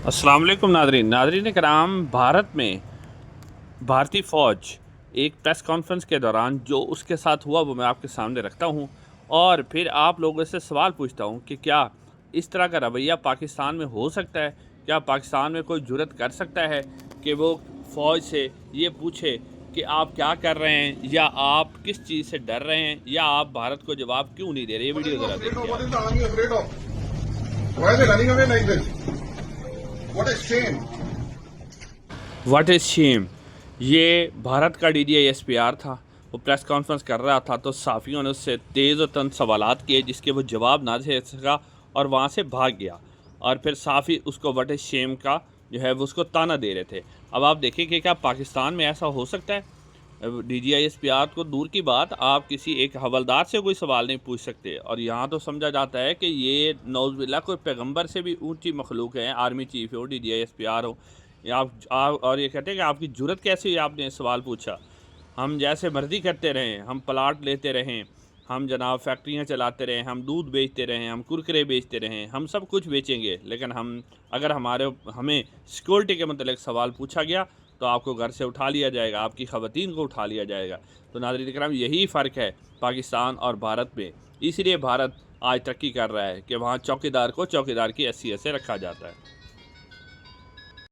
अस्सलाम वालेकुम नादरीन कराम। भारत में भारतीय फ़ौज एक प्रेस कॉन्फ्रेंस के दौरान जो उसके साथ हुआ वो मैं आपके सामने रखता हूँ और फिर आप लोगों से सवाल पूछता हूँ कि क्या इस तरह का रवैया पाकिस्तान में हो सकता है। क्या पाकिस्तान में कोई जुर्रत कर सकता है कि वो फ़ौज से ये पूछे कि आप क्या कर रहे हैं, या आप किस चीज़ से डर रहे हैं, या आप भारत को जवाब क्यों नहीं दे रहे। ये What are वीडियो you ज़रा afraid of? देखिए What आप। is the army afraid of? Why are they running away like this? What a shame. What is shame. ये भारत का DGI-SPR था, वो प्रेस कॉन्फ्रेंस कर रहा था तो सहाफ़ियों ने उससे तेज़ और तंज सवालात किए जिसके वो जवाब ना दे सका और वहाँ से भाग गया। और फिर सहाफ़ी उसको व्हाट इज़ शेम का जो है वो उसको ताना दे रहे थे। अब आप देखें कि क्या पाकिस्तान में ऐसा हो सकता है। DGI-SPR को दूर की बात, आप किसी एक हवलदार से कोई सवाल नहीं पूछ सकते। और यहाँ तो समझा जाता है कि ये नौज़ुबिल्लाह कोई पैगंबर से भी ऊंची मखलूक है, आर्मी चीफ हो, DGI-SPR हो। या आप और ये कहते हैं कि आपकी जुर्रत कैसी है, आपने सवाल पूछा। हम जैसे मर्ज़ी करते रहें, हम प्लाट लेते रहें, हम जनाब फैक्ट्रियाँ चलाते रहें, हम दूध बेचते रहें, हम कुरकुरे बेचते रहें, हम सब कुछ बेचेंगे, लेकिन अगर हमें सिक्योरिटी के मतलब सवाल पूछा गया तो आपको घर से उठा लिया जाएगा, आपकी ख़वातीन को उठा लिया जाएगा। तो नाज़रीन इकराम, यही फ़र्क है पाकिस्तान और भारत में। इसलिए भारत आज तरक्की कर रहा है कि वहाँ चौकीदार को चौकीदार की हैसियत से रखा जाता है।